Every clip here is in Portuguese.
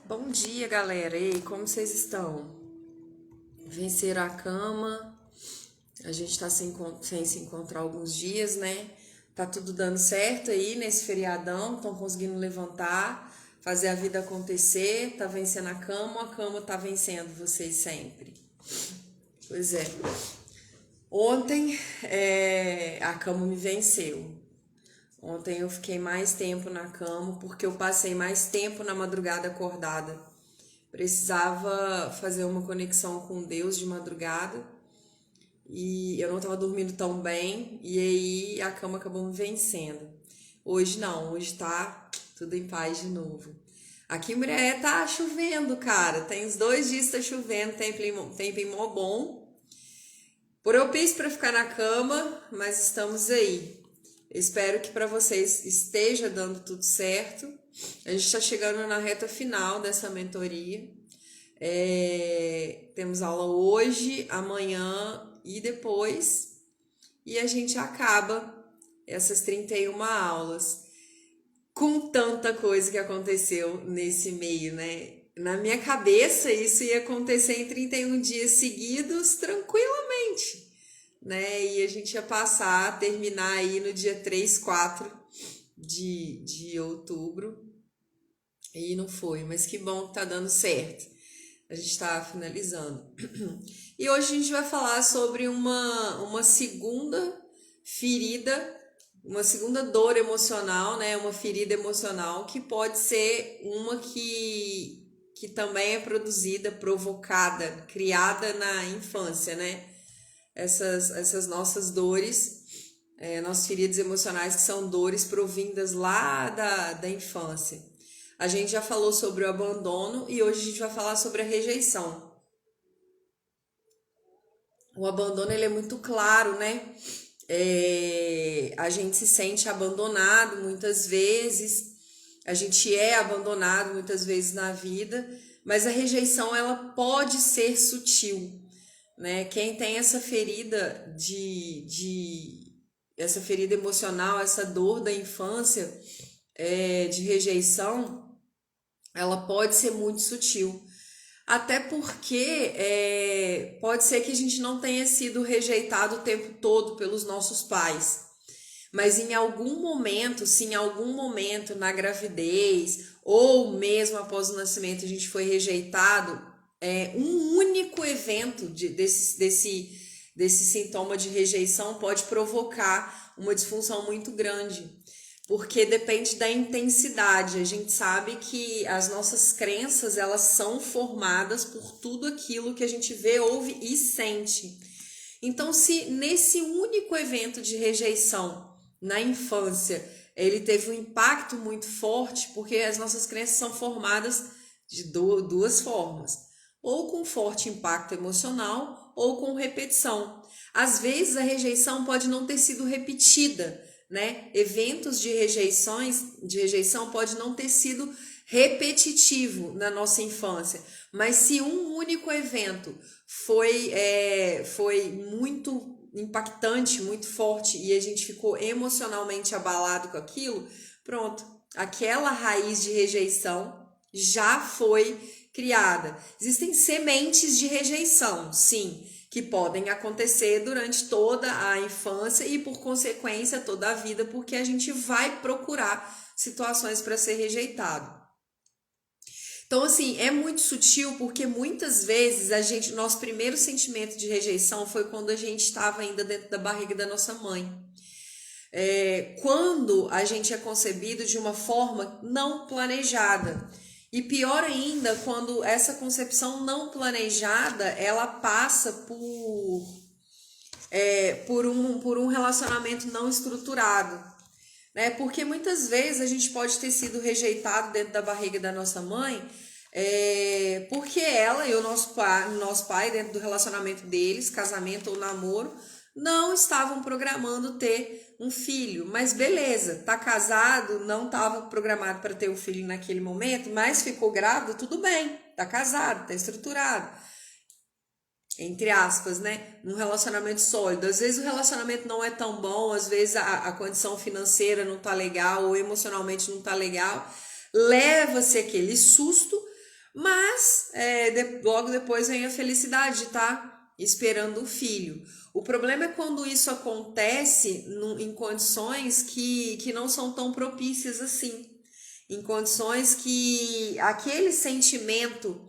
Bom dia, galera. Ei, como vocês estão? Venceram a cama? A gente tá sem se encontrar alguns dias, né? Tá tudo dando certo aí nesse feriadão, estão conseguindo levantar, fazer a vida acontecer, tá vencendo a cama tá vencendo vocês sempre. Pois é. Ontem a cama me venceu. Ontem eu fiquei mais tempo na cama porque eu passei mais tempo na madrugada acordada. Precisava fazer uma conexão com Deus de madrugada e eu não estava dormindo tão bem e aí a cama acabou me vencendo. Hoje não, hoje tá tudo em paz de novo. Aqui em Muriaé tá chovendo, cara. Tem uns 2 dias que tá chovendo, tempo mó bom. Propício para ficar na cama, mas estamos aí. Espero que para vocês esteja dando tudo certo. A gente está chegando na reta final dessa mentoria. Temos aula hoje, amanhã e depois. E a gente acaba essas 31 aulas com tanta coisa que aconteceu nesse meio, né? Na minha cabeça, isso ia acontecer em 31 dias seguidos, tranquilamente, né? E a gente ia terminar aí no dia 3, 4 de outubro. E não foi, mas que bom que tá dando certo. A gente está finalizando. E hoje a gente vai falar sobre uma segunda ferida, uma segunda dor emocional, né? Uma ferida emocional que pode ser uma que também é produzida, provocada, criada na infância, né? Essas nossas dores, nossas feridas emocionais, que são dores provindas lá da infância. A gente já falou sobre o abandono e hoje a gente vai falar sobre a rejeição. O abandono ele é muito claro, né? A gente se sente abandonado muitas vezes, a gente é abandonado muitas vezes na vida, mas a rejeição ela pode ser sutil, né? Quem tem essa ferida essa ferida emocional, essa dor da infância, de rejeição, ela pode ser muito sutil. Até porque pode ser que a gente não tenha sido rejeitado o tempo todo pelos nossos pais. Mas em algum momento, se em algum momento na gravidez ou mesmo após o nascimento a gente foi rejeitado, um único evento desse sintoma de rejeição pode provocar uma disfunção muito grande. Porque depende da intensidade. A gente sabe que as nossas crenças, elas são formadas por tudo aquilo que a gente vê, ouve e sente. Então, se nesse único evento de rejeição na infância, ele teve um impacto muito forte, porque as nossas crenças são formadas de duas formas, ou com forte impacto emocional, ou com repetição. Às vezes a rejeição pode não ter sido repetida, né? Eventos de rejeição pode não ter sido repetitivo na nossa infância, mas se um único evento foi muito impactante, muito forte e a gente ficou emocionalmente abalado com aquilo, pronto, aquela raiz de rejeição já foi criada. Existem sementes de rejeição, sim, que podem acontecer durante toda a infância e, por consequência, toda a vida, porque a gente vai procurar situações para ser rejeitado. Então, assim, é muito sutil porque muitas vezes nosso primeiro sentimento de rejeição foi quando a gente estava ainda dentro da barriga da nossa mãe. Quando a gente é concebido de uma forma não planejada. E pior ainda, quando essa concepção não planejada, ela passa por um relacionamento não estruturado, né? Porque muitas vezes a gente pode ter sido rejeitado dentro da barriga da nossa mãe, porque ela e o nosso pai, dentro do relacionamento deles, casamento ou namoro, não estavam programando ter um filho. Mas beleza, tá casado, não estava programado para ter um filho naquele momento, mas ficou grávido, tudo bem, tá casado, tá estruturado, entre aspas, né? Num relacionamento sólido. Às vezes o relacionamento não é tão bom, às vezes a condição financeira não tá legal ou emocionalmente não tá legal. Leva-se aquele susto, Mas logo depois vem a felicidade de estar esperando o filho. O problema é quando isso acontece em condições que não são tão propícias assim. Em condições que aquele sentimento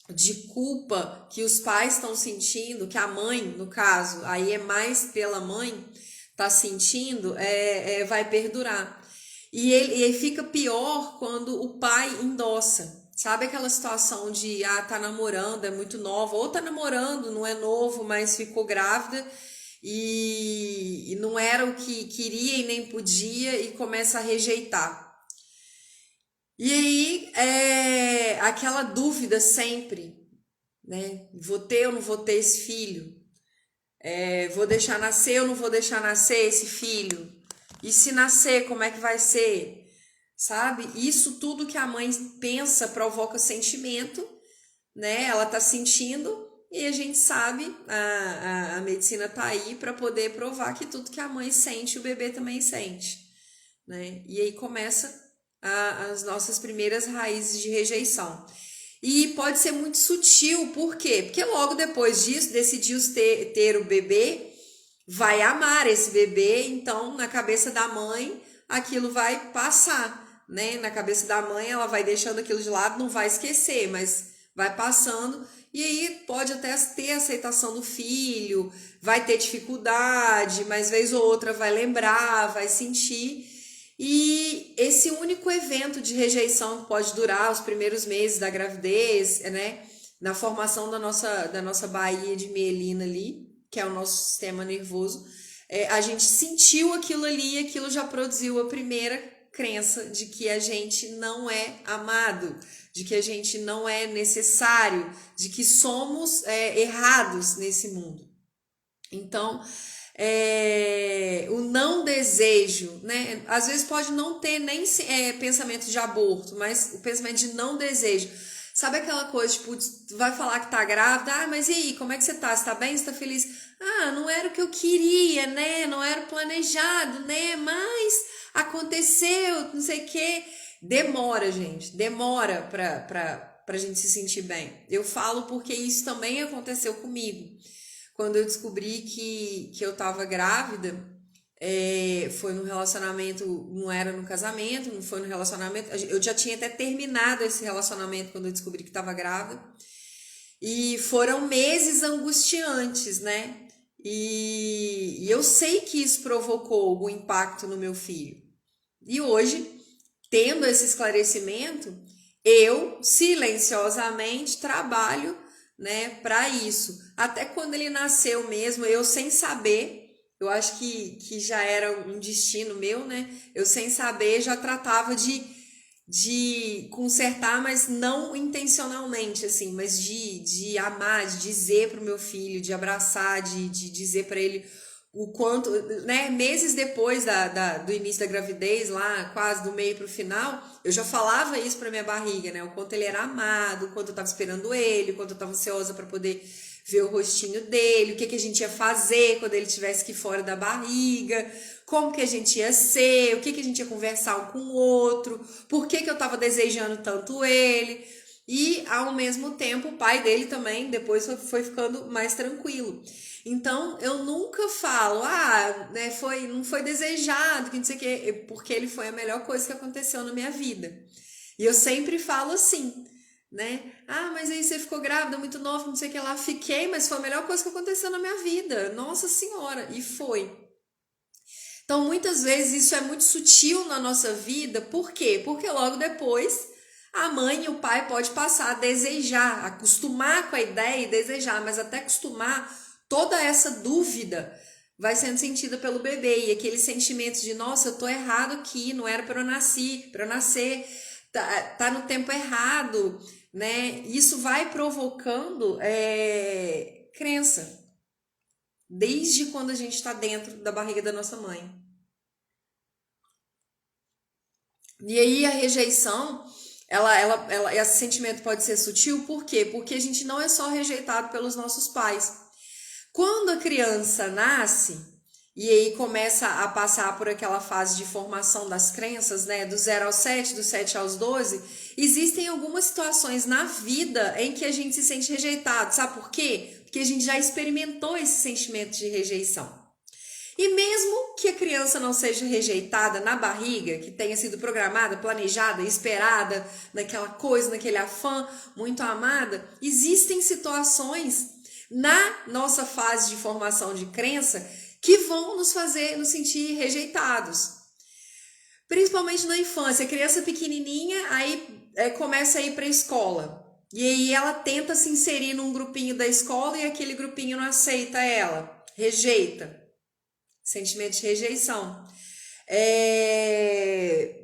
de culpa que os pais estão sentindo, que a mãe, no caso, aí é mais pela mãe, tá sentindo, vai perdurar. E fica pior quando o pai endossa. Sabe aquela situação de, tá namorando, é muito nova, ou tá namorando, não é novo, mas ficou grávida e não era o que queria e nem podia e começa a rejeitar. E aí, aquela dúvida sempre, né? Vou ter ou não vou ter esse filho? Vou deixar nascer ou não vou deixar nascer esse filho? E se nascer, como é que vai ser? Sabe? Isso tudo que a mãe pensa provoca sentimento, né? Ela tá sentindo e a gente sabe, a medicina tá aí para poder provar que tudo que a mãe sente, o bebê também sente, né? E aí começa as nossas primeiras raízes de rejeição. E pode ser muito sutil, por quê? Porque logo depois disso, decidiu ter o bebê, vai amar esse bebê, então na cabeça da mãe aquilo vai passar, né? Na cabeça da mãe ela vai deixando aquilo de lado, não vai esquecer, mas vai passando, e aí pode até ter aceitação do filho, vai ter dificuldade, mas vez ou outra vai lembrar, vai sentir. E esse único evento de rejeição que pode durar os primeiros meses da gravidez, né? Na formação da nossa baía de mielina ali, que é o nosso sistema nervoso, a gente sentiu aquilo ali e aquilo já produziu a primeira crença de que a gente não é amado, de que a gente não é necessário, de que somos errados nesse mundo. Então, o não desejo, né? Às vezes pode não ter nem pensamento de aborto, mas o pensamento de não desejo. Sabe aquela coisa, tipo, tu vai falar que tá grávida, mas e aí, como é que você tá? Você tá bem? Você tá feliz? Não era o que eu queria, né? Não era o planejado, né? Mas aconteceu, não sei o quê. Demora, gente, demora pra gente se sentir bem. Eu falo porque isso também aconteceu comigo. Quando eu descobri que eu tava grávida, foi no relacionamento, não era no casamento, não foi no relacionamento. Eu já tinha até terminado esse relacionamento quando eu descobri que tava grávida. E foram meses angustiantes, né? E eu sei que isso provocou algum impacto no meu filho. E hoje, tendo esse esclarecimento, eu silenciosamente trabalho, né, para isso. Até quando ele nasceu mesmo, eu sem saber, eu acho que já era um destino meu, né? Eu sem saber já tratava de consertar, mas não intencionalmente, assim, mas de amar, de dizer pro meu filho, de abraçar, de dizer para ele o quanto, né, meses depois do início da gravidez, lá quase do meio pro final, eu já falava isso pra minha barriga, né, o quanto ele era amado, o quanto eu tava esperando ele, o quanto eu tava ansiosa para poder ver o rostinho dele, o que a gente ia fazer quando ele estivesse aqui fora da barriga, como que a gente ia ser, o que a gente ia conversar um com o outro, por que eu tava desejando tanto ele. E ao mesmo tempo o pai dele também depois foi ficando mais tranquilo. Então eu nunca falo, né, não foi desejado, que não sei o quê, porque ele foi a melhor coisa que aconteceu na minha vida. E eu sempre falo assim, né? Mas aí você ficou grávida muito nova, não sei o que lá. Fiquei, mas foi a melhor coisa que aconteceu na minha vida. Nossa Senhora! E foi. Então, muitas vezes isso é muito sutil na nossa vida. Por quê? Porque logo depois a mãe e o pai pode passar a desejar, acostumar com a ideia e desejar, mas até acostumar, toda essa dúvida vai sendo sentida pelo bebê. E aquele sentimento de, nossa, eu tô errado aqui, não era para eu nascer, tá no tempo errado, né? Isso vai provocando crença, desde quando a gente está dentro da barriga da nossa mãe. E aí a rejeição, esse sentimento pode ser sutil, por quê? Porque a gente não é só rejeitado pelos nossos pais. Quando a criança nasce e aí começa a passar por aquela fase de formação das crenças, né, do 0 ao 7, do 7 aos 12, existem algumas situações na vida em que a gente se sente rejeitado, sabe por quê? Porque a gente já experimentou esse sentimento de rejeição. E mesmo que a criança não seja rejeitada na barriga, que tenha sido programada, planejada, esperada, naquela coisa, naquele afã, muito amada, existem situações na nossa fase de formação de crença que vão nos fazer nos sentir rejeitados. Principalmente na infância, a criança pequenininha, aí começa a ir para a escola. E aí ela tenta se inserir num grupinho da escola e aquele grupinho não aceita ela, rejeita. Sentimento de rejeição.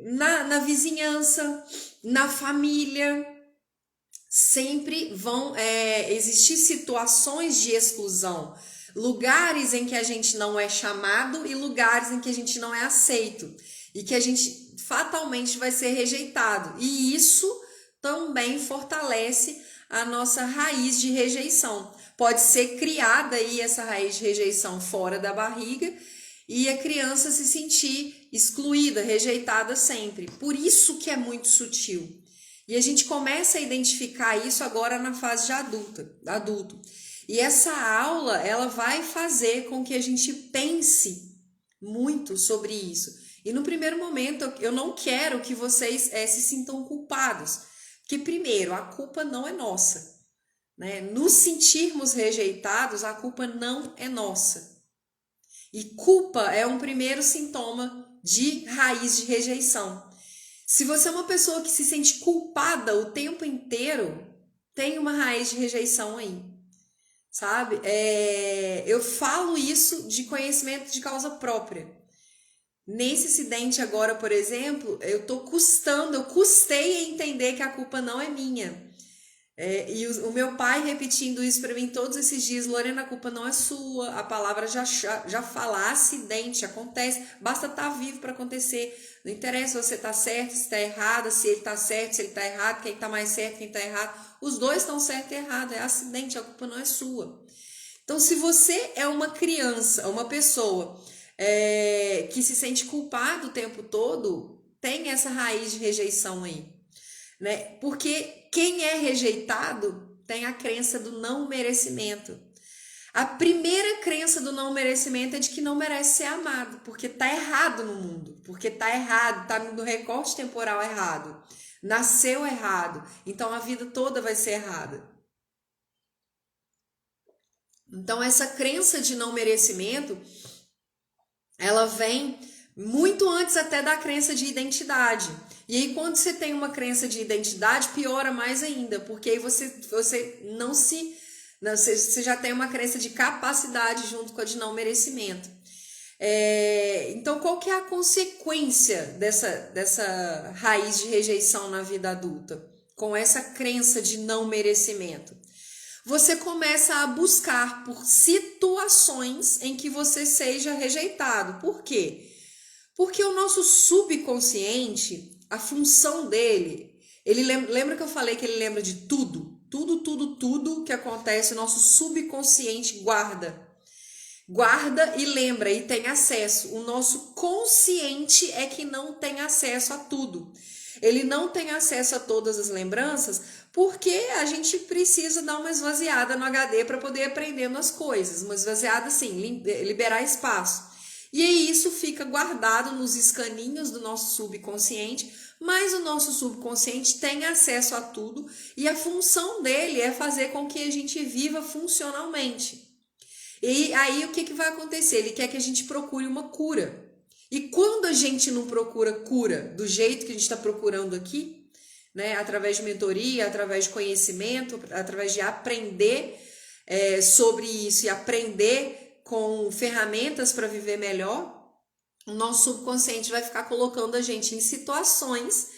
Na vizinhança, na família, sempre vão existir situações de exclusão. Lugares em que a gente não é chamado e lugares em que a gente não é aceito. E que a gente fatalmente vai ser rejeitado. E isso também fortalece a nossa raiz de rejeição. Pode ser criada aí essa raiz de rejeição fora da barriga e a criança se sentir excluída, rejeitada sempre. Por isso que é muito sutil. E a gente começa a identificar isso agora na fase de adulto. E essa aula, ela vai fazer com que a gente pense muito sobre isso. E no primeiro momento, eu não quero que vocês se sintam culpados. Porque, primeiro, a culpa não é nossa. Né? Nos sentirmos rejeitados, a culpa não é nossa. E culpa é um primeiro sintoma de raiz de rejeição. Se você é uma pessoa que se sente culpada o tempo inteiro, tem uma raiz de rejeição aí, sabe? Eu falo isso de conhecimento de causa própria. Nesse acidente agora, por exemplo, eu custei a entender que a culpa não é minha. E o meu pai repetindo isso para mim todos esses dias: Lorena, a culpa não é sua, a palavra já fala, acidente, acontece, basta estar vivo para acontecer, não interessa se você está certo, se está errado, se ele está certo, se ele está errado, quem está mais certo, quem está errado, os dois estão certo e errado, é acidente, a culpa não é sua. Então, se você é uma criança, uma pessoa que se sente culpado o tempo todo, tem essa raiz de rejeição aí. Né? Porque quem é rejeitado tem a crença do não merecimento. A primeira crença do não merecimento é de que não merece ser amado, porque tá errado no mundo, porque tá errado, tá no recorte temporal errado, nasceu errado, então a vida toda vai ser errada. Então essa crença de não merecimento, ela vem muito antes até da crença de identidade. E aí quando você tem uma crença de identidade, piora mais ainda, porque aí você você já tem uma crença de capacidade junto com a de não merecimento. Então qual que é a consequência dessa raiz de rejeição na vida adulta? Com essa crença de não merecimento. Você começa a buscar por situações em que você seja rejeitado. Por quê? Porque o nosso subconsciente, a função dele, ele lembra que eu falei que ele lembra de tudo? Tudo que acontece, o nosso subconsciente guarda e lembra e tem acesso. O nosso consciente é que não tem acesso a tudo. Ele não tem acesso a todas as lembranças porque a gente precisa dar uma esvaziada no HD para poder aprender as coisas. Uma esvaziada assim, liberar espaço. E aí isso fica guardado nos escaninhos do nosso subconsciente, mas o nosso subconsciente tem acesso a tudo e a função dele é fazer com que a gente viva funcionalmente. E aí o que vai acontecer? Ele quer que a gente procure uma cura. E quando a gente não procura cura do jeito que a gente está procurando aqui, né, através de mentoria, através de conhecimento, através de aprender sobre isso e aprender com ferramentas para viver melhor, o nosso subconsciente vai ficar colocando a gente em situações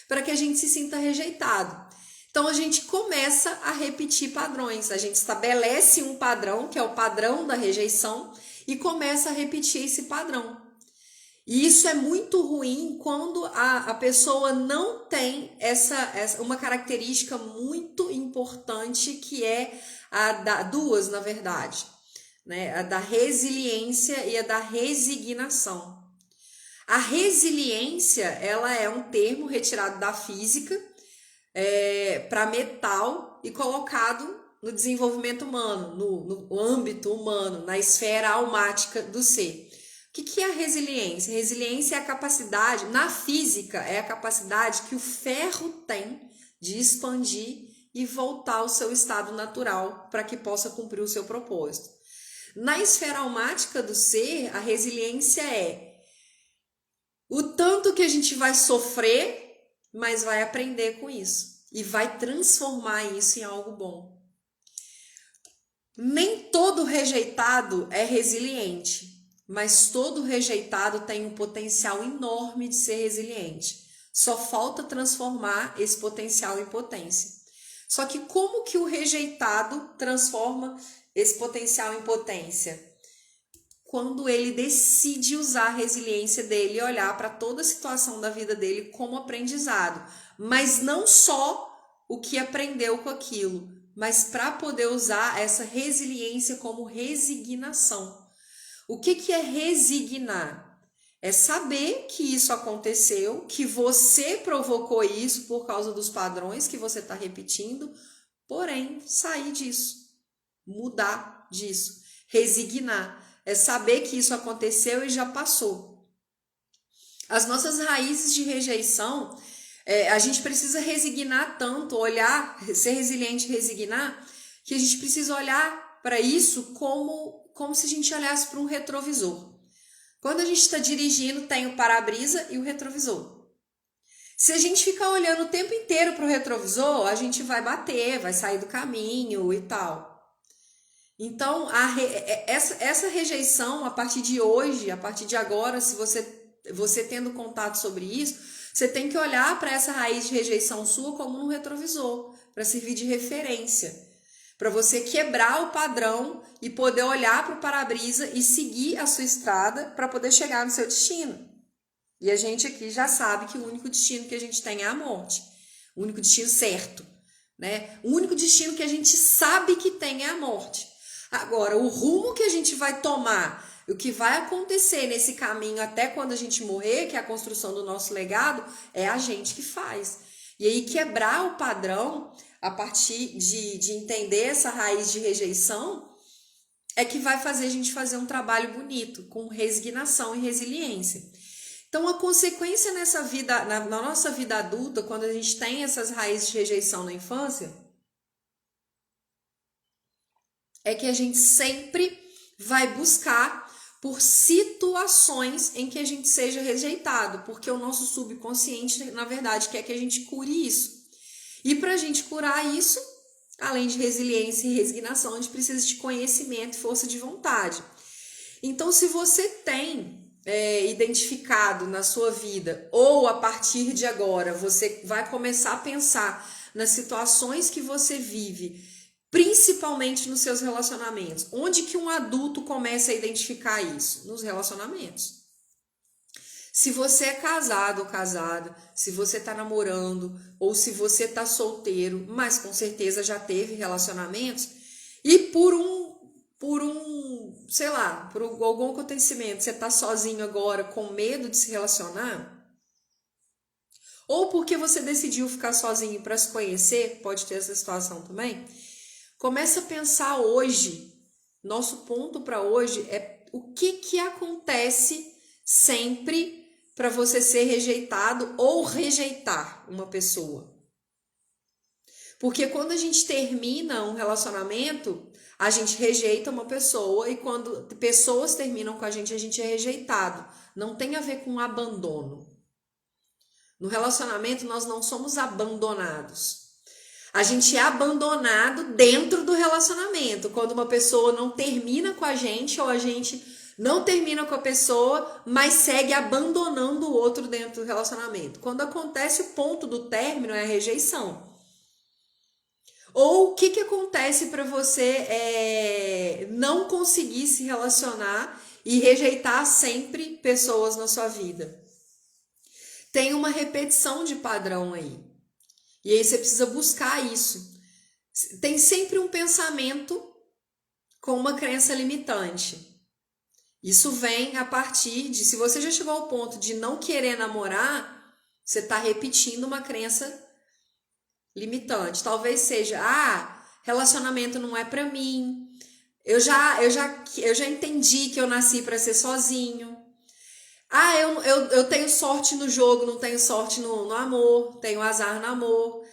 para que a gente se sinta rejeitado. Então a gente começa a repetir padrões, a gente estabelece um padrão, que é o padrão da rejeição, e começa a repetir esse padrão. E isso é muito ruim quando a pessoa não tem uma característica muito importante que é duas, na verdade. né? A da resiliência e a da resignação. A resiliência, ela é um termo retirado da física para metal e colocado no desenvolvimento humano, no âmbito humano, na esfera almática do ser. O que é a resiliência? A resiliência é a capacidade, na física, é a capacidade que o ferro tem de expandir e voltar ao seu estado natural para que possa cumprir o seu propósito. Na esfera almática do ser, a resiliência é o tanto que a gente vai sofrer, mas vai aprender com isso e vai transformar isso em algo bom. Nem todo rejeitado é resiliente, mas todo rejeitado tem um potencial enorme de ser resiliente. Só falta transformar esse potencial em potência. Só que como que o rejeitado transforma esse potencial em potência? Quando ele decide usar a resiliência dele e olhar para toda a situação da vida dele como aprendizado, mas não só o que aprendeu com aquilo, mas para poder usar essa resiliência como resignação. O que é resignar? É saber que isso aconteceu, que você provocou isso por causa dos padrões que você está repetindo, porém sair disso, mudar disso, resignar. É saber que isso aconteceu e já passou. As nossas raízes de rejeição, a gente precisa resignar tanto, olhar, ser resiliente e resignar, que a gente precisa olhar para isso como se a gente olhasse para um retrovisor. Quando a gente está dirigindo, tem o para-brisa e o retrovisor. Se a gente ficar olhando o tempo inteiro para o retrovisor, a gente vai bater, vai sair do caminho e tal. Então, essa rejeição, a partir de hoje, a partir de agora, se você tendo contato sobre isso, você tem que olhar para essa raiz de rejeição sua como um retrovisor, para servir de referência, para você quebrar o padrão e poder olhar para o para-brisa e seguir a sua estrada para poder chegar no seu destino. E a gente aqui já sabe que o único destino que a gente tem é a morte, o único destino certo, né? O único destino que a gente sabe que tem é a morte. Agora, o rumo que a gente vai tomar, o que vai acontecer nesse caminho até quando a gente morrer, que é a construção do nosso legado, é a gente que faz. E aí quebrar o padrão, a partir de entender essa raiz de rejeição, é que vai fazer a gente fazer um trabalho bonito, com resignação e resiliência. Então, a consequência nessa vida, na nossa vida adulta, quando a gente tem essas raízes de rejeição na infância, é que a gente sempre vai buscar por situações em que a gente seja rejeitado, porque o nosso subconsciente, na verdade, quer que a gente cure isso. E para a gente curar isso, além de resiliência e resignação, a gente precisa de conhecimento e força de vontade. Então, se você tem identificado na sua vida, ou a partir de agora, você vai começar a pensar nas situações que você vive, principalmente nos seus relacionamentos. Onde que um adulto começa a identificar isso? Nos relacionamentos. Se você é casado ou casada, se você tá namorando, ou se você tá solteiro, mas com certeza já teve relacionamentos, e por algum acontecimento, você tá sozinho agora com medo de se relacionar, ou porque você decidiu ficar sozinho para se conhecer, pode ter essa situação também. Começa a pensar hoje, nosso ponto para hoje é o que acontece sempre para você ser rejeitado ou rejeitar uma pessoa. Porque quando a gente termina um relacionamento, a gente rejeita uma pessoa, e quando pessoas terminam com a gente é rejeitado. Não tem a ver com abandono. No relacionamento, nós não somos abandonados. A gente é abandonado dentro do relacionamento, quando uma pessoa não termina com a gente, ou a gente não termina com a pessoa, mas segue abandonando o outro dentro do relacionamento. Quando acontece o ponto do término, é a rejeição. Ou o que acontece para você não conseguir se relacionar e rejeitar sempre pessoas na sua vida? Tem uma repetição de padrão aí. E aí você precisa buscar isso. Tem sempre um pensamento com uma crença limitante. Isso vem a partir de, se você já chegou ao ponto de não querer namorar, você está repetindo uma crença limitante. Talvez seja, relacionamento não é para mim. Eu já entendi que eu nasci para ser sozinho. Eu tenho sorte no jogo, não tenho sorte no amor, tenho azar no amor.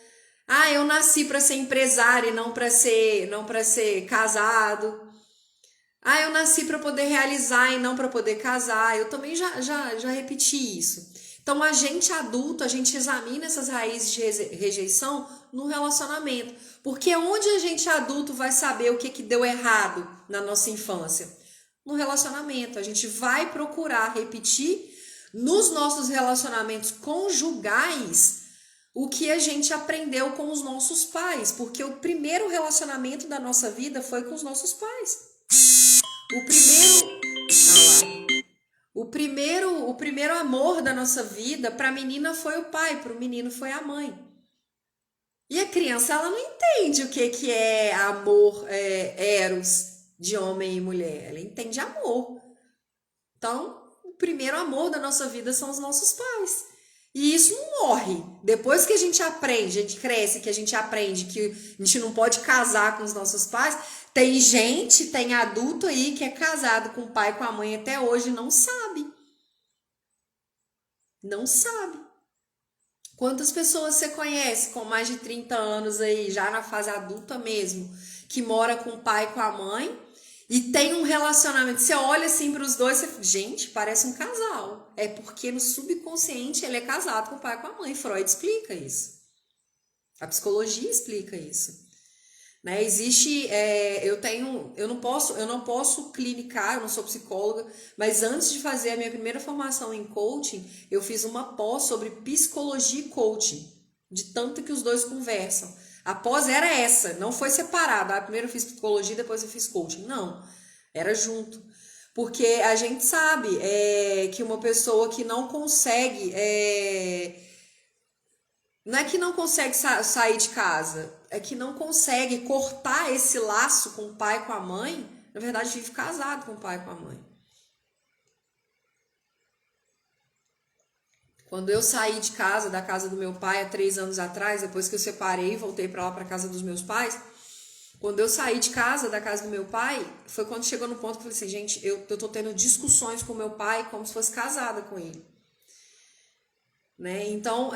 Eu nasci para ser empresário e não para ser casado. Eu nasci para poder realizar e não para poder casar. Eu também já repeti isso. Então, a gente adulto, a gente examina essas raízes de rejeição no relacionamento. Porque onde a gente adulto vai saber o que deu errado na nossa infância? No relacionamento. A gente vai procurar repetir nos nossos relacionamentos conjugais o que a gente aprendeu com os nossos pais. Porque o primeiro relacionamento da nossa vida foi com os nossos pais. O primeiro amor da nossa vida para a menina foi o pai, para o menino foi a mãe. E a criança, ela não entende o que é amor, eros de homem e mulher. Ela entende amor. Então, o primeiro amor da nossa vida são os nossos pais. E isso não morre. Depois que a gente aprende, a gente cresce, que a gente aprende que a gente não pode casar com os nossos pais. Tem adulto aí que é casado com o pai e com a mãe até hoje e não sabe. Não sabe. Quantas pessoas você conhece com mais de 30 anos aí, já na fase adulta mesmo, que mora com o pai e com a mãe e tem um relacionamento? Você olha assim para os dois e você, gente, parece um casal. É porque no subconsciente ele é casado com o pai e com a mãe. Freud explica isso. A psicologia explica isso. Né? Existe, eu não posso clinicar, eu não sou psicóloga, mas antes de fazer a minha primeira formação em coaching, eu fiz uma pós sobre psicologia e coaching, de tanto que os dois conversam. A pós era essa, não foi separada. Primeiro eu fiz psicologia, depois eu fiz coaching. Não, era junto. Porque a gente sabe que uma pessoa que não consegue... não é que não consegue sair de casa, é que não consegue cortar esse laço com o pai e com a mãe. Na verdade, vive casado com o pai e com a mãe. Quando eu saí de casa, da casa do meu pai há 3 anos atrás, depois que eu separei e voltei para lá, para casa dos meus pais, quando eu saí de casa, da casa do meu pai, foi quando chegou no ponto que eu falei assim, gente, eu tô tendo discussões com meu pai como se fosse casada com ele. Né? Então,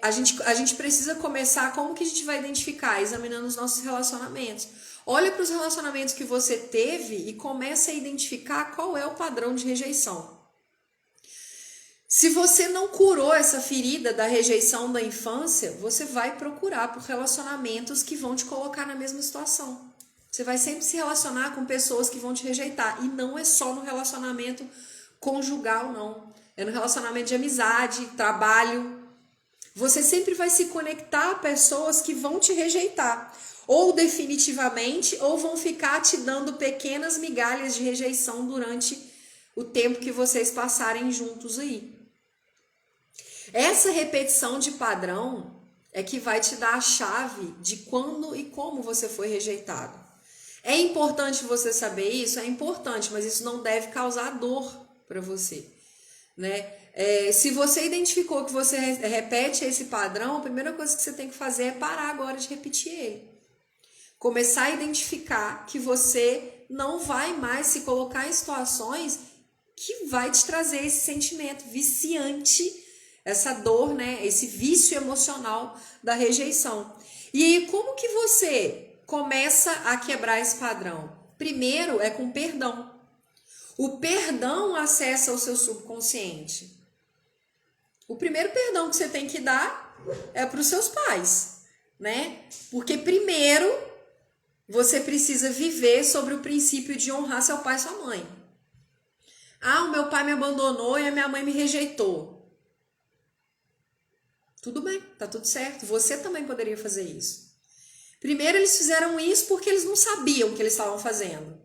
a gente precisa começar, como que a gente vai identificar? Examinando os nossos relacionamentos. Olha para os relacionamentos que você teve e começa a identificar qual é o padrão de rejeição. Se você não curou essa ferida da rejeição da infância, você vai procurar por relacionamentos que vão te colocar na mesma situação. Você vai sempre se relacionar com pessoas que vão te rejeitar. E não é só no relacionamento conjugal, não. É no relacionamento de amizade, trabalho. Você sempre vai se conectar a pessoas que vão te rejeitar. Ou definitivamente, ou vão ficar te dando pequenas migalhas de rejeição durante o tempo que vocês passarem juntos aí. Essa repetição de padrão é que vai te dar a chave de quando e como você foi rejeitado. É importante você saber isso? É importante, mas isso não deve causar dor para você. Né? Se você identificou que você repete esse padrão, a primeira coisa que você tem que fazer é parar agora de repetir ele. Começar a identificar que você não vai mais se colocar em situações que vai te trazer esse sentimento viciante, essa dor, né? Esse vício emocional da rejeição. E aí, como que você começa a quebrar esse padrão? Primeiro é com perdão. O perdão acessa o seu subconsciente. O primeiro perdão que você tem que dar é para os seus pais, né? Porque primeiro você precisa viver sobre o princípio de honrar seu pai e sua mãe. O meu pai me abandonou e a minha mãe me rejeitou. Tudo bem, tá tudo certo. Você também poderia fazer isso. Primeiro eles fizeram isso porque eles não sabiam o que eles estavam fazendo.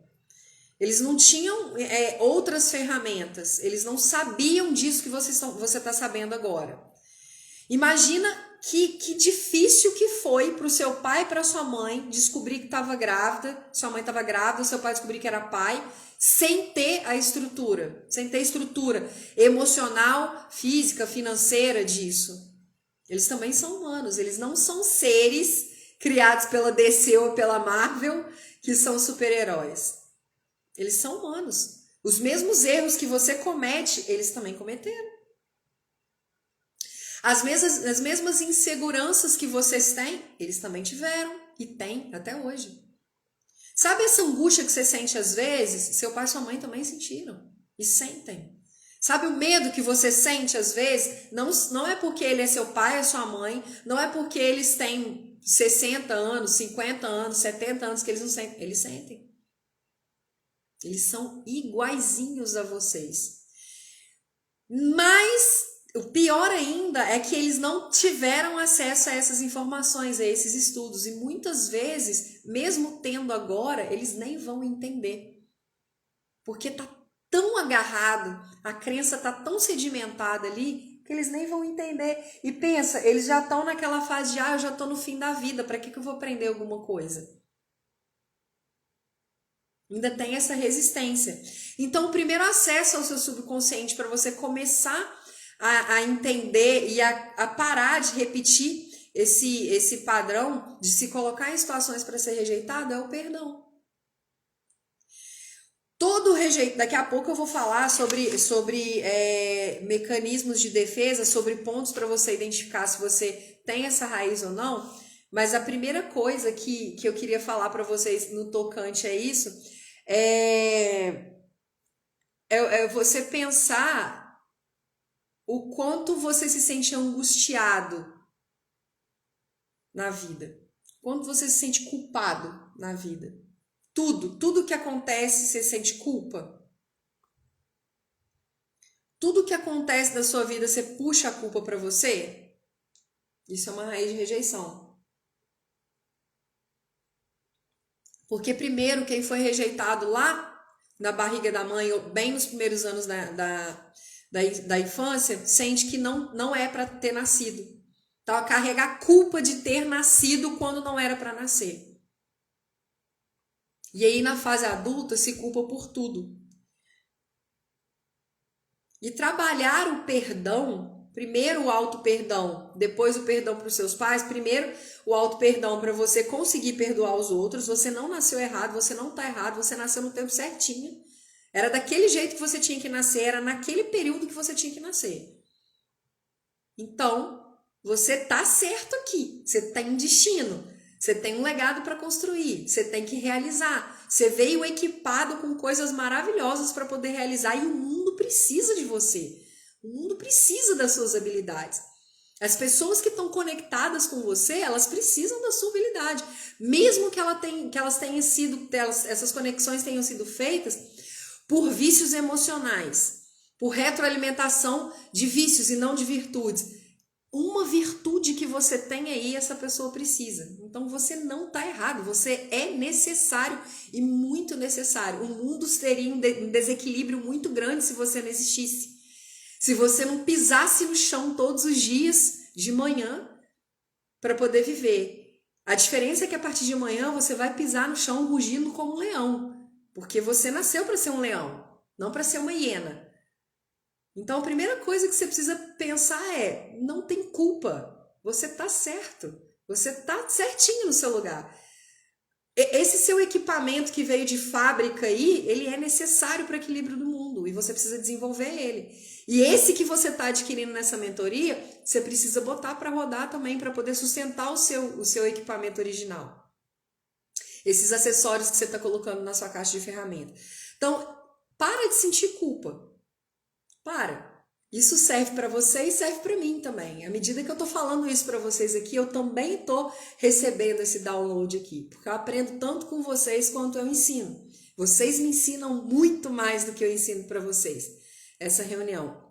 Eles não tinham outras ferramentas. Eles não sabiam disso que você está sabendo agora. Imagina que difícil que foi para o seu pai e para sua mãe descobrir que estava grávida, sua mãe estava grávida, seu pai descobrir que era pai, sem ter a estrutura, sem ter estrutura emocional, física, financeira disso. Eles também são humanos, eles não são seres criados pela DC ou pela Marvel que são super-heróis. Eles são humanos. Os mesmos erros que você comete, eles também cometeram. As mesmas inseguranças que vocês têm, eles também tiveram e têm até hoje. Sabe essa angústia que você sente às vezes? Seu pai e sua mãe também sentiram e sentem. Sabe o medo que você sente às vezes? Não é porque ele é seu pai ou sua mãe, não é porque eles têm 60 anos, 50 anos, 70 anos que eles não sentem. Eles sentem. Eles são iguaizinhos a vocês. Mas o pior ainda é que eles não tiveram acesso a essas informações, a esses estudos. E muitas vezes, mesmo tendo agora, eles nem vão entender. Porque tá tão agarrado, a crença tá tão sedimentada ali, que eles nem vão entender. E pensa, eles já estão naquela fase de, eu já tô no fim da vida, para que eu vou aprender alguma coisa? Ainda tem essa resistência. Então, o primeiro acesso ao seu subconsciente para você começar a entender e a parar de repetir esse padrão de se colocar em situações para ser rejeitado é o perdão. Todo rejeito, daqui a pouco eu vou falar sobre mecanismos de defesa, sobre pontos para você identificar se você tem essa raiz ou não, mas a primeira coisa que eu queria falar para vocês no tocante a isso é você pensar o quanto você se sente angustiado na vida, quanto você se sente culpado na vida. Tudo que acontece, você sente culpa. Tudo que acontece da sua vida, você puxa a culpa para você. Isso é uma raiz de rejeição. Porque primeiro, quem foi rejeitado lá na barriga da mãe, ou bem nos primeiros anos da infância, sente que não é para ter nascido. Então, carrega a culpa de ter nascido quando não era para nascer. E aí, na fase adulta, se culpa por tudo. E trabalhar o perdão, primeiro o auto-perdão, depois o perdão para os seus pais, primeiro o auto-perdão para você conseguir perdoar os outros. Você não nasceu errado, você não está errado, você nasceu no tempo certinho. Era daquele jeito que você tinha que nascer, era naquele período que você tinha que nascer. Então, você tá certo aqui, você tem um destino. Você tem um legado para construir, você tem que realizar. Você veio equipado com coisas maravilhosas para poder realizar e o mundo precisa de você. O mundo precisa das suas habilidades. As pessoas que estão conectadas com você, elas precisam da sua habilidade. Mesmo que elas tenham sido, essas conexões tenham sido feitas por vícios emocionais, por retroalimentação de vícios e não de virtudes. Uma virtude que você tem aí, essa pessoa precisa. Então você não está errado, você é necessário e muito necessário. O mundo teria um desequilíbrio muito grande se você não existisse. Se você não pisasse no chão todos os dias de manhã para poder viver. A diferença é que a partir de manhã você vai pisar no chão rugindo como um leão, porque você nasceu para ser um leão, não para ser uma hiena. Então, a primeira coisa que você precisa pensar é, não tem culpa, você tá certo, você tá certinho no seu lugar. Esse seu equipamento que veio de fábrica aí, ele é necessário para o equilíbrio do mundo e você precisa desenvolver ele. E esse que você tá adquirindo nessa mentoria, você precisa botar para rodar também para poder sustentar o seu equipamento original. Esses acessórios que você está colocando na sua caixa de ferramentas. Então, para de sentir culpa. Para. Isso serve para você e serve para mim também. À medida que eu tô falando isso para vocês aqui, eu também tô recebendo esse download aqui, porque eu aprendo tanto com vocês quanto eu ensino. Vocês me ensinam muito mais do que eu ensino para vocês. Essa reunião.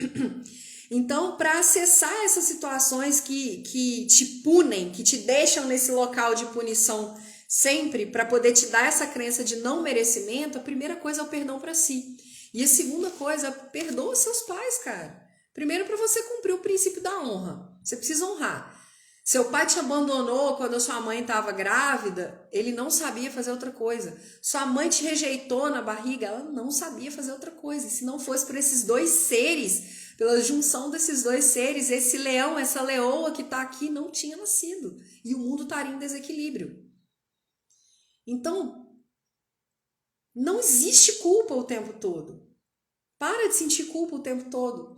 Então, para acessar essas situações que te punem, que te deixam nesse local de punição sempre, para poder te dar essa crença de não merecimento, a primeira coisa é o perdão para si. E a segunda coisa, perdoa seus pais, cara. Primeiro, para você cumprir o princípio da honra. Você precisa honrar. Seu pai te abandonou quando a sua mãe estava grávida, ele não sabia fazer outra coisa. Sua mãe te rejeitou na barriga, ela não sabia fazer outra coisa. E se não fosse por esses dois seres, pela junção desses dois seres, esse leão, essa leoa que está aqui não tinha nascido. E o mundo estaria em desequilíbrio. Então, não existe culpa o tempo todo. Para de sentir culpa o tempo todo.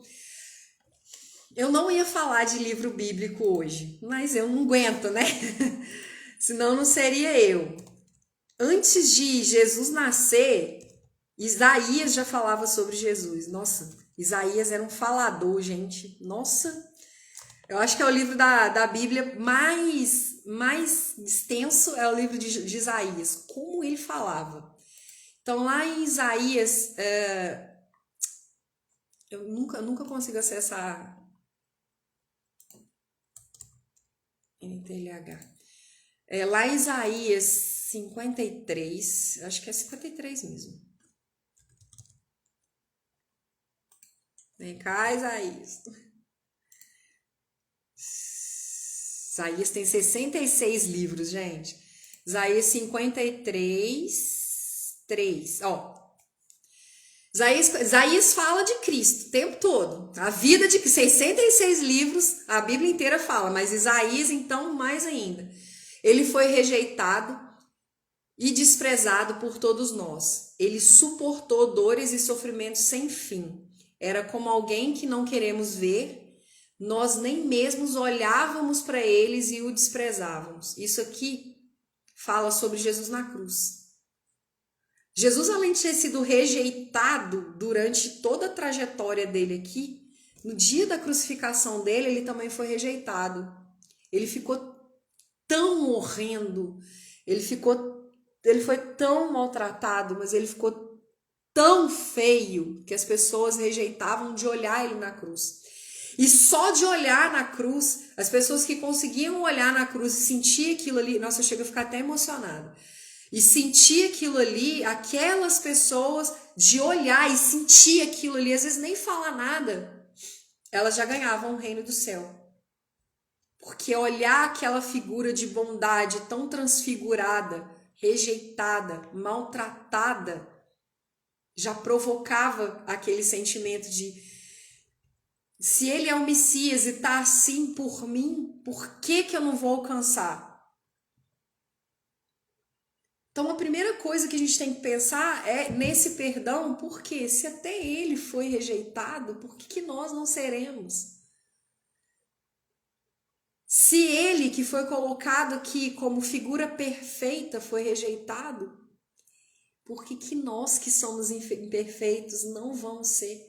Eu não ia falar de livro bíblico hoje, mas eu não aguento, né? Senão não seria eu. Antes de Jesus nascer, Isaías já falava sobre Jesus. Nossa, Isaías era um falador, gente. Nossa, eu acho que é o livro da Bíblia mais extenso, é o livro de Isaías. Como ele falava. Então, lá em Isaías, eu nunca consigo acessar NTLH. Lá em Isaías 53, acho que é 53 mesmo. Vem cá, Isaías. Isaías tem 66 livros, gente. Isaías 53, 3. Ó. Isaías fala de Cristo o tempo todo. A vida de 66 livros, a Bíblia inteira fala, mas Isaías, então, mais ainda. Ele foi rejeitado e desprezado por todos nós. Ele suportou dores e sofrimentos sem fim. Era como alguém que não queremos ver, nós nem mesmos olhávamos para eles e o desprezávamos. Isso aqui fala sobre Jesus na cruz. Jesus, além de ter sido rejeitado durante toda a trajetória dele aqui, no dia da crucificação dele, ele também foi rejeitado. Ele ficou tão horrendo, ele foi tão maltratado, mas ele ficou tão feio que as pessoas rejeitavam de olhar ele na cruz. E só de olhar na cruz, as pessoas que conseguiam olhar na cruz e sentir aquilo ali, nossa, eu chego a ficar até emocionada. E sentir aquilo ali, aquelas pessoas de olhar e sentir aquilo ali, às vezes nem falar nada, elas já ganhavam o reino do céu. Porque olhar aquela figura de bondade tão transfigurada, rejeitada, maltratada, já provocava aquele sentimento de se ele é o Messias e está assim por mim, por que eu não vou alcançar? Então a primeira coisa que a gente tem que pensar é nesse perdão, porque se até ele foi rejeitado, por que nós não seremos? Se ele que foi colocado aqui como figura perfeita foi rejeitado, por que nós que somos imperfeitos não vamos ser?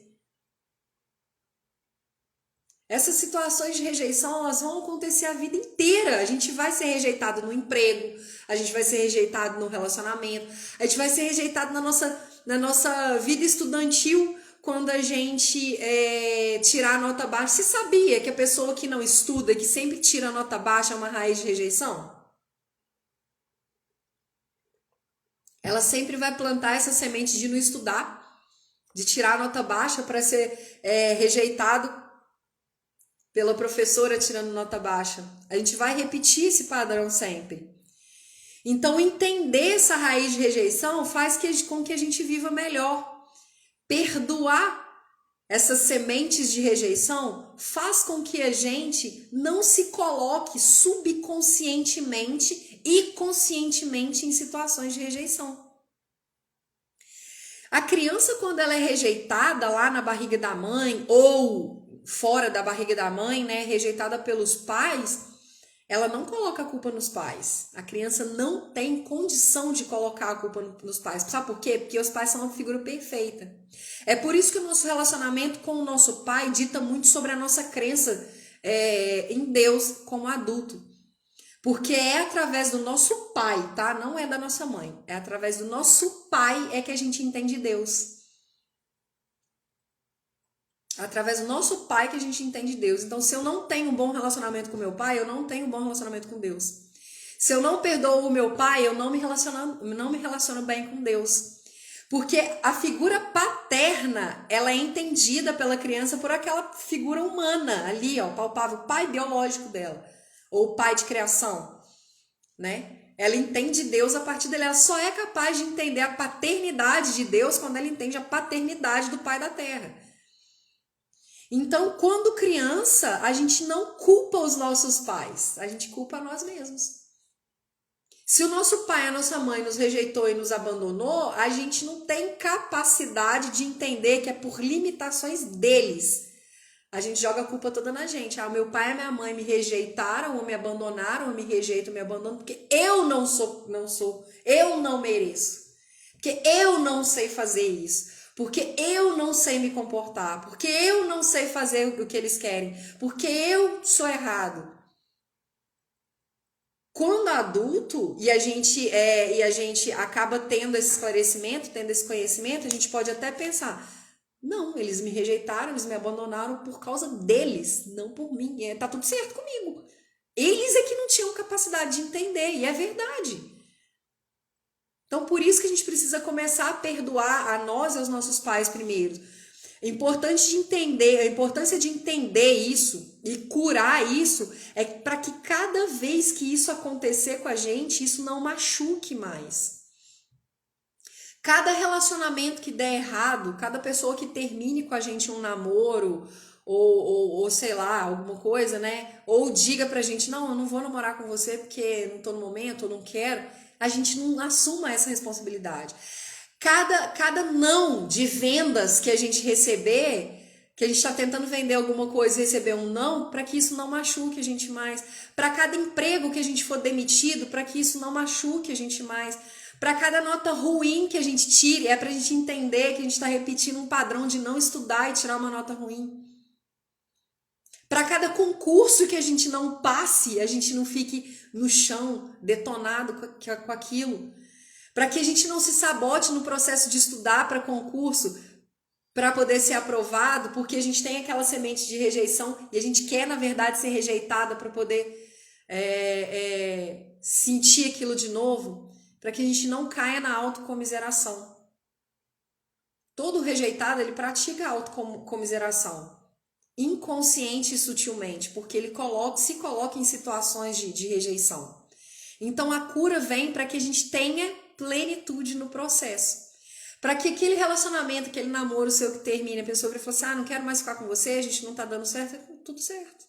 Essas situações de rejeição, elas vão acontecer a vida inteira. A gente vai ser rejeitado no emprego, a gente vai ser rejeitado no relacionamento, a gente vai ser rejeitado na nossa vida estudantil quando a gente tirar a nota baixa. Você sabia que a pessoa que não estuda, que sempre tira a nota baixa, é uma raiz de rejeição? Ela sempre vai plantar essa semente de não estudar, de tirar a nota baixa para ser rejeitado pela professora tirando nota baixa. A gente vai repetir esse padrão sempre. Então, entender essa raiz de rejeição faz com que a gente viva melhor. Perdoar essas sementes de rejeição faz com que a gente não se coloque subconscientemente e conscientemente em situações de rejeição. A criança, quando ela é rejeitada lá na barriga da mãe ou fora da barriga da mãe, né, rejeitada pelos pais, ela não coloca a culpa nos pais. A criança não tem condição de colocar a culpa nos pais. Sabe por quê? Porque os pais são uma figura perfeita. É por isso que o nosso relacionamento com o nosso pai dita muito sobre a nossa crença em Deus como adulto. Porque é através do nosso pai, tá? Não é da nossa mãe. É através do nosso pai é que a gente entende Deus. Através do nosso pai que a gente entende Deus. Então, se eu não tenho um bom relacionamento com meu pai, eu não tenho um bom relacionamento com Deus. Se eu não perdoo o meu pai, eu não me relaciono bem com Deus. Porque a figura paterna, ela é entendida pela criança por aquela figura humana ali, ó, palpável, o pai biológico dela. ou pai de criação, né? Ela entende Deus a partir dele. Ela só é capaz de entender a paternidade de Deus quando ela entende a paternidade do Pai da Terra. Então, quando criança, a gente não culpa os nossos pais, a gente culpa nós mesmos. Se o nosso pai, a nossa mãe nos rejeitou e nos abandonou, a gente não tem capacidade de entender que é por limitações deles. A gente joga a culpa toda na gente. Ah, meu pai e minha mãe me rejeitaram, ou me abandonaram, ou me rejeitam, me abandonam, porque eu eu não mereço. Porque eu não sei fazer isso. Porque eu não sei me comportar. Porque eu não sei fazer o que eles querem. Porque eu sou errado. Quando adulto e a gente acaba tendo esse esclarecimento, tendo esse conhecimento, a gente pode até pensar: não, eles me rejeitaram, eles me abandonaram por causa deles, não por mim. Tá tudo certo comigo. Eles é que não tinham capacidade de entender, e é verdade. Então, por isso que a gente precisa começar a perdoar a nós e aos nossos pais primeiro. É importante de entender, a importância de entender isso e curar isso é para que cada vez que isso acontecer com a gente, isso não machuque mais. Cada relacionamento que der errado, cada pessoa que termine com a gente um namoro, ou sei lá, alguma coisa, né? Ou diga pra gente: não, eu não vou namorar com você porque não tô no momento, ou não quero. A gente não assuma essa responsabilidade. Cada não de vendas que a gente receber, que a gente está tentando vender alguma coisa e receber um não, para que isso não machuque a gente mais. Para cada emprego que a gente for demitido, para que isso não machuque a gente mais. Para cada nota ruim que a gente tire, é para a gente entender que a gente está repetindo um padrão de não estudar e tirar uma nota ruim. Para cada concurso que a gente não passe, a gente não fique no chão, detonado com aquilo. Para que a gente não se sabote no processo de estudar para concurso, para poder ser aprovado, porque a gente tem aquela semente de rejeição e a gente quer, na verdade, ser rejeitada para poder sentir aquilo de novo, para que a gente não caia na autocomiseração. Todo rejeitado, ele pratica a autocomiseração, inconsciente e sutilmente, porque ele se coloca em situações de rejeição. Então a cura vem para que a gente tenha plenitude no processo. Para que aquele relacionamento, aquele namoro seu que termine, a pessoa vai falar assim: ah, não quero mais ficar com você, a gente não tá dando certo, tudo certo.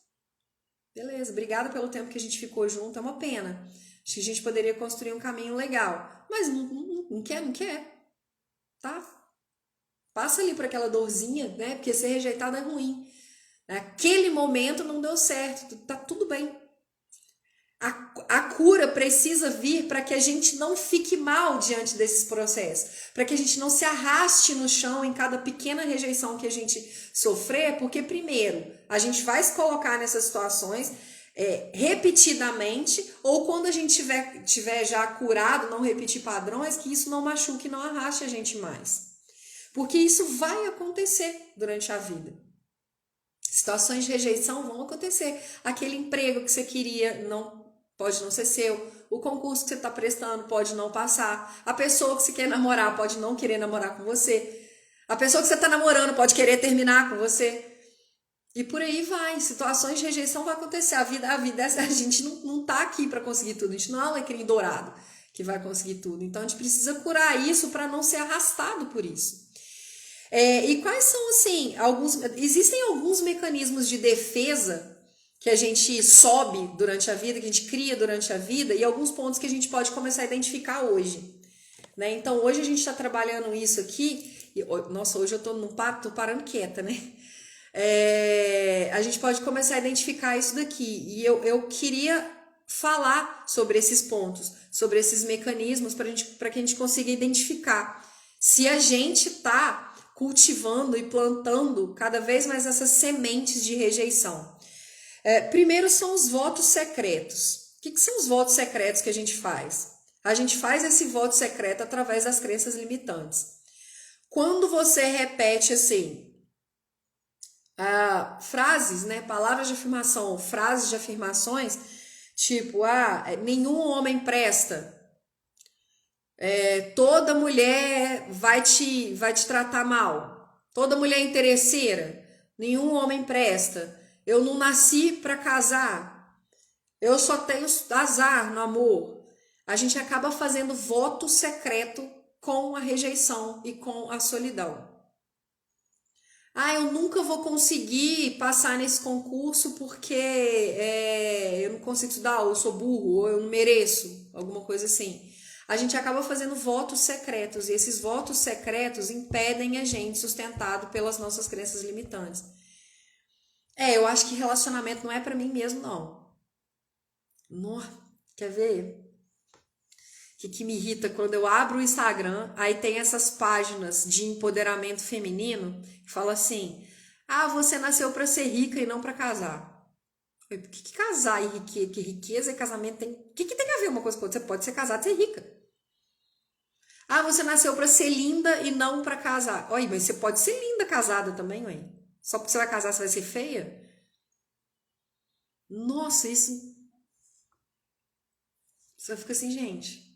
Beleza, obrigada pelo tempo que a gente ficou junto, é uma pena. Acho que a gente poderia construir um caminho legal. Mas não quer, tá? Passa ali por aquela dorzinha, né? Porque ser rejeitado é ruim. Naquele momento não deu certo, tá tudo bem. A cura precisa vir para que a gente não fique mal diante desses processos, para que a gente não se arraste no chão em cada pequena rejeição que a gente sofrer, porque primeiro, a gente vai se colocar nessas situações repetidamente, ou quando a gente tiver já curado, não repetir padrões, que isso não machuque, não arraste a gente mais. Porque isso vai acontecer durante a vida. Situações de rejeição vão acontecer. Aquele emprego que você queria pode não ser seu. O concurso que você está prestando pode não passar. A pessoa que você quer namorar pode não querer namorar com você. A pessoa que você está namorando pode querer terminar com você. E por aí vai. Situações de rejeição vão acontecer. A vida a gente não tá aqui para conseguir tudo. A gente não é um alecrim dourado que vai conseguir tudo. Então a gente precisa curar isso para não ser arrastado por isso. E quais são, assim, existem alguns mecanismos de defesa que a gente sobe durante a vida, que a gente cria durante a vida, e alguns pontos que a gente pode começar a identificar hoje, né? Então, hoje a gente está trabalhando isso aqui, nossa, hoje eu tô parando quieta, né? A gente pode começar a identificar isso daqui, e eu queria falar sobre esses pontos, sobre esses mecanismos, para que a gente consiga identificar se a gente está cultivando e plantando cada vez mais essas sementes de rejeição. Primeiro são os votos secretos. O que são os votos secretos que a gente faz? A gente faz esse voto secreto através das crenças limitantes. Quando você repete assim, frases, né, palavras de afirmação, frases de afirmações, tipo, nenhum homem presta, toda mulher vai te tratar mal, toda mulher é interesseira, nenhum homem presta, eu não nasci para casar, eu só tenho azar no amor. A gente acaba fazendo voto secreto com a rejeição e com a solidão. Ah, eu nunca vou conseguir passar nesse concurso porque eu não consigo estudar, ou eu sou burro, ou eu não mereço, alguma coisa assim. A gente acaba fazendo votos secretos e esses votos secretos impedem a gente sustentado pelas nossas crenças limitantes. Eu acho que relacionamento não é pra mim mesmo, não. Quer ver? Que me irrita quando eu abro o Instagram, aí tem essas páginas de empoderamento feminino que fala assim: ah, você nasceu para ser rica e não para casar. Por que casar e riqueza e casamento tem. O que tem a ver uma coisa com outra? Você pode ser casada e ser rica. Ah, você nasceu para ser linda e não para casar. Olha, mas você pode ser linda casada também, ué. Só porque você vai casar, você vai ser feia? Nossa, isso. Você fica assim, gente.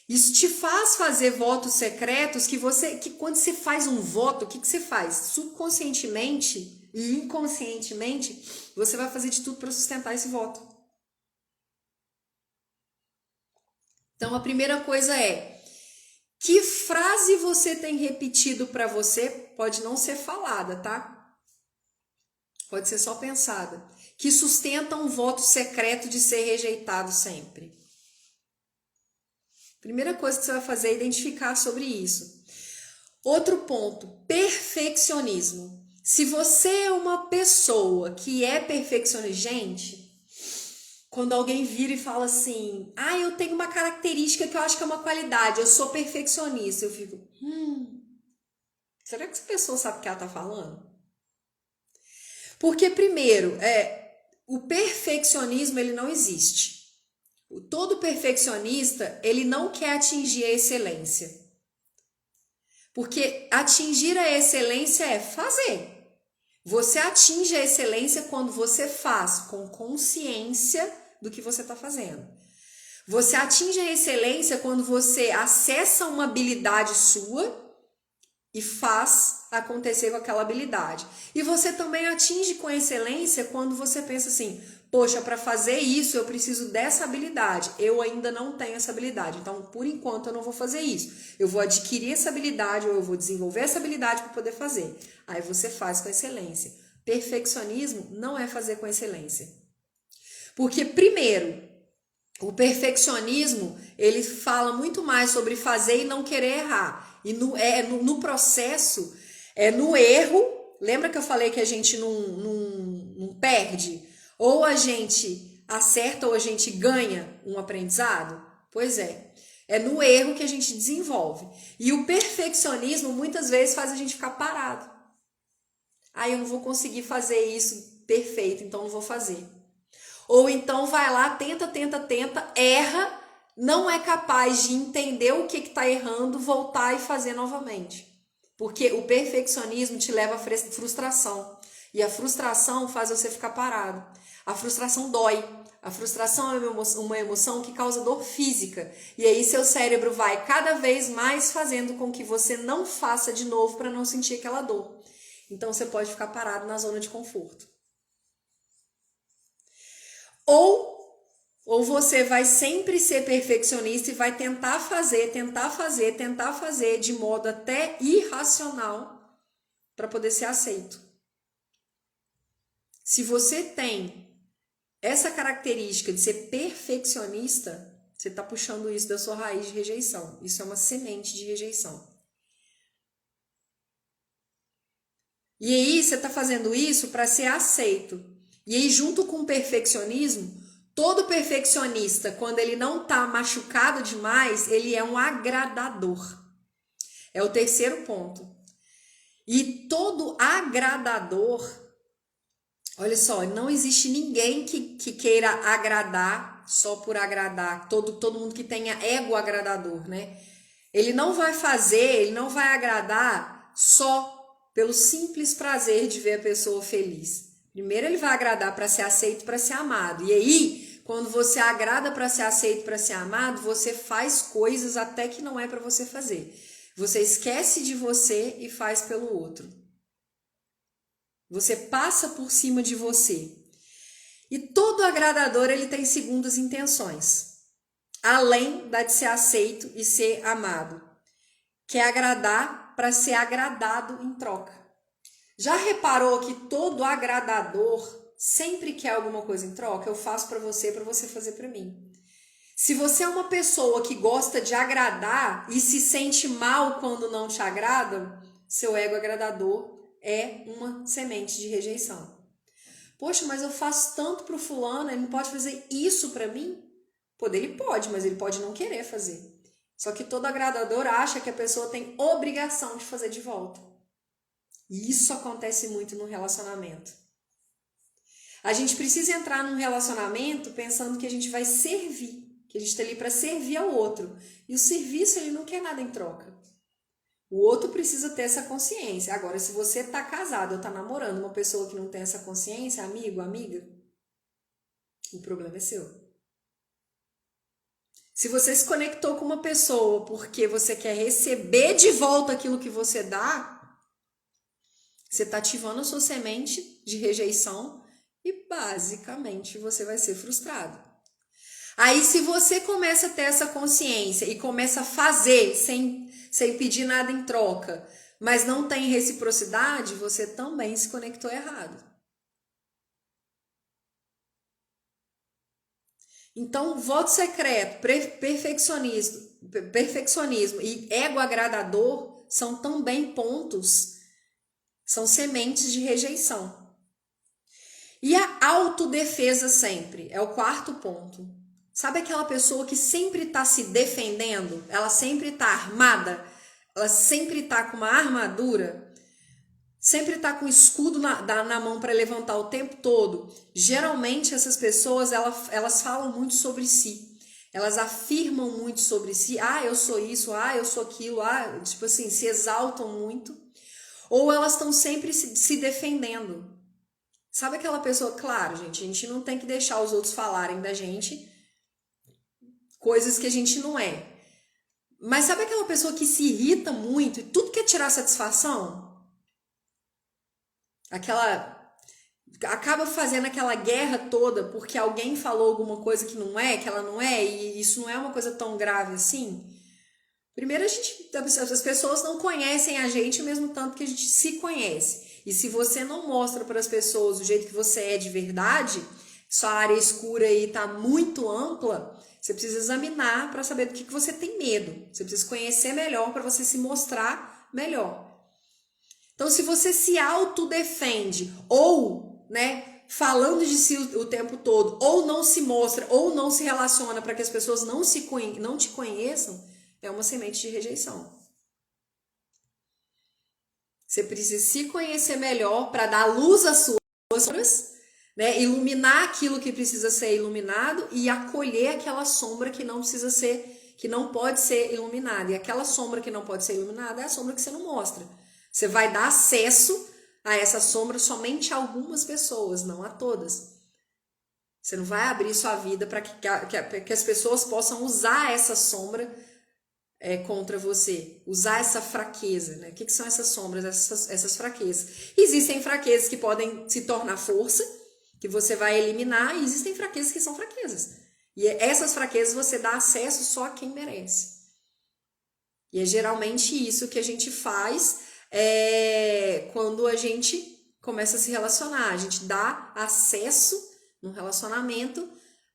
Isso te faz fazer votos secretos que quando você faz um voto, o que você faz? Subconscientemente e inconscientemente, você vai fazer de tudo para sustentar esse voto. Então a primeira coisa é: que frase você tem repetido para você? Pode não ser falada, tá? Pode ser só pensada. Que sustenta um voto secreto de ser rejeitado sempre. Primeira coisa que você vai fazer é identificar sobre isso. Outro ponto, perfeccionismo. Se você é uma pessoa que é perfeccionista, gente, quando alguém vira e fala assim: ah, eu tenho uma característica que eu acho que é uma qualidade, eu sou perfeccionista, eu fico: será que essa pessoa sabe o que ela tá falando? Porque primeiro, o perfeccionismo ele não existe. Todo perfeccionista, ele não quer atingir a excelência. Porque atingir a excelência é fazer. Você atinge a excelência quando você faz com consciência do que você está fazendo. Você atinge a excelência quando você acessa uma habilidade sua e faz acontecer com aquela habilidade. E você também atinge com excelência quando você pensa assim: poxa, para fazer isso eu preciso dessa habilidade. Eu ainda não tenho essa habilidade, então por enquanto eu não vou fazer isso. Eu vou adquirir essa habilidade ou eu vou desenvolver essa habilidade para poder fazer. Aí você faz com excelência. Perfeccionismo não é fazer com excelência. Porque primeiro, o perfeccionismo, ele fala muito mais sobre fazer e não querer errar. E no processo, no erro, lembra que eu falei que a gente não perde? Ou a gente acerta ou a gente ganha um aprendizado? Pois é no erro que a gente desenvolve. E o perfeccionismo muitas vezes faz a gente ficar parado. Eu não vou conseguir fazer isso perfeito, então não vou fazer. Ou então vai lá, tenta, erra, não é capaz de entender o que está errando, voltar e fazer novamente. Porque o perfeccionismo te leva à frustração. E a frustração faz você ficar parado. A frustração dói. A frustração é uma emoção que causa dor física. E aí seu cérebro vai cada vez mais fazendo com que você não faça de novo para não sentir aquela dor. Então você pode ficar parado na zona de conforto. Ou você vai sempre ser perfeccionista e vai tentar fazer de modo até irracional para poder ser aceito. Se você tem essa característica de ser perfeccionista, você está puxando isso da sua raiz de rejeição. Isso é uma semente de rejeição. E aí você está fazendo isso para ser aceito. E aí junto com o perfeccionismo, todo perfeccionista, quando ele não está machucado demais, ele é um agradador. É o terceiro ponto. E todo agradador, olha só, não existe ninguém que queira agradar só por agradar. Todo mundo que tenha ego agradador, né? Ele não vai agradar só pelo simples prazer de ver a pessoa feliz. Primeiro ele vai agradar para ser aceito, para ser amado. E aí, quando você agrada para ser aceito, para ser amado, você faz coisas até que não é para você fazer. Você esquece de você e faz pelo outro. Você passa por cima de você. E todo agradador, ele tem segundas intenções, além da de ser aceito e ser amado, que é agradar para ser agradado em troca. Já reparou que todo agradador sempre quer alguma coisa em troca? Eu faço para você fazer para mim. Se você é uma pessoa que gosta de agradar e se sente mal quando não te agradam, seu ego agradador é uma semente de rejeição. Poxa, mas eu faço tanto pro fulano, ele não pode fazer isso para mim? Pô, ele pode, mas ele pode não querer fazer. Só que todo agradador acha que a pessoa tem obrigação de fazer de volta. E isso acontece muito no relacionamento. A gente precisa entrar num relacionamento pensando que a gente vai servir, que a gente está ali para servir ao outro. E o serviço, ele não quer nada em troca. O outro precisa ter essa consciência. Agora, se você está casado ou está namorando uma pessoa que não tem essa consciência, amigo, amiga, o problema é seu. Se você se conectou com uma pessoa porque você quer receber de volta aquilo que você dá, você está ativando a sua semente de rejeição e basicamente você vai ser frustrado. Aí se você começa a ter essa consciência e começa a fazer sem pedir nada em troca, mas não tem reciprocidade, você também se conectou errado. Então, voto secreto, perfeccionismo e ego agradador são também pontos, são sementes de rejeição. E a autodefesa sempre é o quarto ponto. Sabe aquela pessoa que sempre está se defendendo? Ela sempre está armada? Ela sempre está com uma armadura? Sempre está com o escudo na mão para levantar o tempo todo? Geralmente essas pessoas, elas falam muito sobre si. Elas afirmam muito sobre si. Ah, eu sou isso. Ah, eu sou aquilo. Ah, tipo assim, se exaltam muito. Ou elas estão sempre se defendendo. Sabe aquela pessoa? Claro, gente, a gente não tem que deixar os outros falarem da gente coisas que a gente não é. Mas sabe aquela pessoa que se irrita muito e tudo quer tirar satisfação? Acaba fazendo aquela guerra toda porque alguém falou alguma coisa que ela não é, e isso não é uma coisa tão grave assim. Primeiro, as pessoas não conhecem a gente o mesmo tanto que a gente se conhece. E se você não mostra para as pessoas o jeito que você é de verdade, sua área escura aí está muito ampla, você precisa examinar para saber do que você tem medo. Você precisa conhecer melhor para você se mostrar melhor. Então, se você se autodefende ou, falando de si o tempo todo, ou não se mostra, ou não se relaciona para que as pessoas não te conheçam, é uma semente de rejeição. Você precisa se conhecer melhor para dar luz às suas sombras, iluminar aquilo que precisa ser iluminado e acolher aquela sombra que não precisa ser, que não pode ser iluminada. E aquela sombra que não pode ser iluminada é a sombra que você não mostra. Você vai dar acesso a essa sombra somente a algumas pessoas, não a todas. Você não vai abrir sua vida para que as pessoas possam usar essa sombra contra você, usar essa fraqueza, né? O que são essas sombras, essas fraquezas? Existem fraquezas que podem se tornar força, que você vai eliminar, e existem fraquezas que são fraquezas. E essas fraquezas você dá acesso só a quem merece. E é geralmente isso que a gente faz quando a gente começa a se relacionar. A gente dá acesso no relacionamento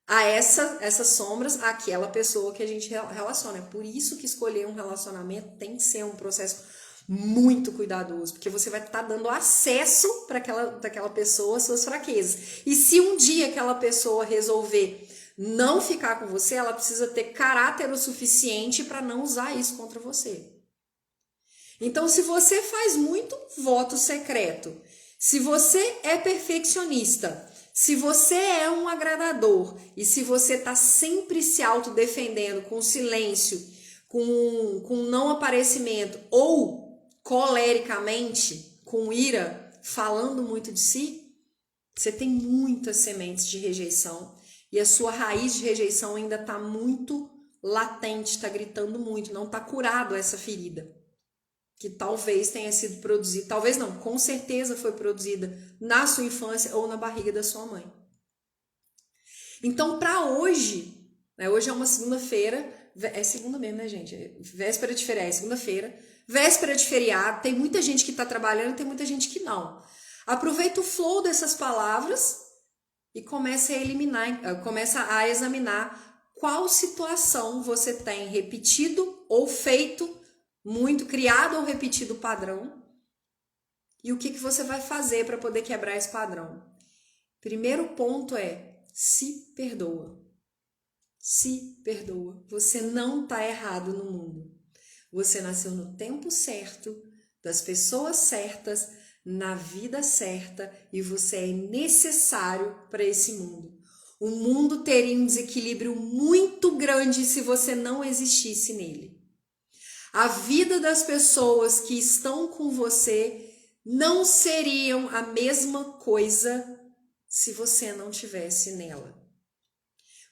a essas sombras àquela pessoa que a gente relaciona. É por isso que escolher um relacionamento tem que ser um processo muito cuidadoso, porque você vai estar dando acesso para aquela pessoa às suas fraquezas. E se um dia aquela pessoa resolver não ficar com você, ela precisa ter caráter o suficiente para não usar isso contra você. Então, se você faz muito voto secreto, se você é perfeccionista, se você é um agradador e se você está sempre se autodefendendo com silêncio, com não aparecimento ou colericamente, com ira, falando muito de si, você tem muitas sementes de rejeição e a sua raiz de rejeição ainda está muito latente, está gritando muito, não está curado essa ferida. Que talvez tenha sido produzida, talvez não, com certeza foi produzida na sua infância ou na barriga da sua mãe. Então, para hoje, né, hoje é uma segunda-feira, é segunda mesmo, né, gente? É véspera de feriado, é segunda-feira, véspera de feriado, tem muita gente que está trabalhando, tem muita gente que não. Aproveita o flow dessas palavras e começa a eliminar, começa a examinar qual situação você tem repetido ou feito muito, criado ou repetido padrão, e o que você vai fazer para poder quebrar esse padrão. Primeiro ponto é: se perdoa. Se perdoa. Você não está errado no mundo. Você nasceu no tempo certo, das pessoas certas, na vida certa, e você é necessário para esse mundo. O mundo teria um desequilíbrio muito grande se você não existisse nele. A vida das pessoas que estão com você não seriam a mesma coisa se você não tivesse nela.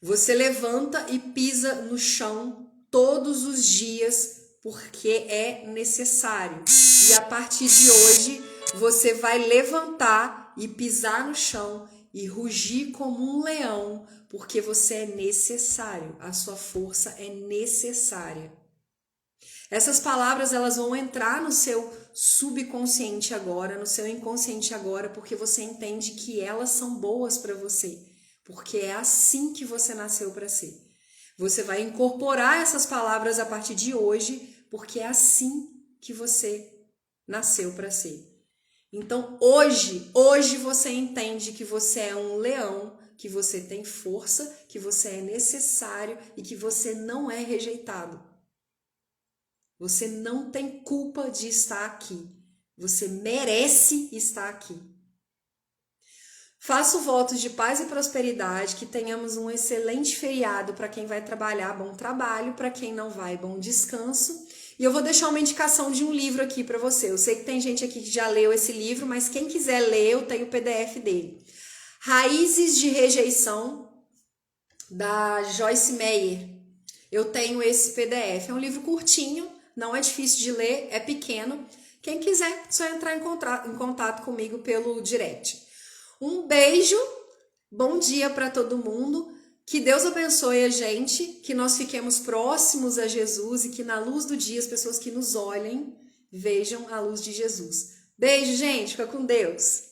Você levanta e pisa no chão todos os dias porque é necessário. E a partir de hoje, você vai levantar e pisar no chão e rugir como um leão, porque você é necessário. A sua força é necessária. Essas palavras, elas vão entrar no seu subconsciente agora, no seu inconsciente agora, porque você entende que elas são boas para você. Porque é assim que você nasceu para ser. Você vai incorporar essas palavras a partir de hoje, porque é assim que você nasceu para ser. Então, hoje você entende que você é um leão, que você tem força, que você é necessário e que você não é rejeitado. Você não tem culpa de estar aqui. Você merece estar aqui. Faço votos de paz e prosperidade, que tenhamos um excelente feriado para quem vai trabalhar, bom trabalho, para quem não vai, bom descanso. E eu vou deixar uma indicação de um livro aqui para você. Eu sei que tem gente aqui que já leu esse livro, mas quem quiser ler, eu tenho o PDF dele. Raízes de Rejeição, da Joyce Meyer. Eu tenho esse PDF. É um livro curtinho, não é difícil de ler, é pequeno. Quem quiser, é só entrar em contato comigo pelo direct. Um beijo, bom dia para todo mundo, que Deus abençoe a gente, que nós fiquemos próximos a Jesus e que na luz do dia as pessoas que nos olhem vejam a luz de Jesus. Beijo, gente, fica com Deus.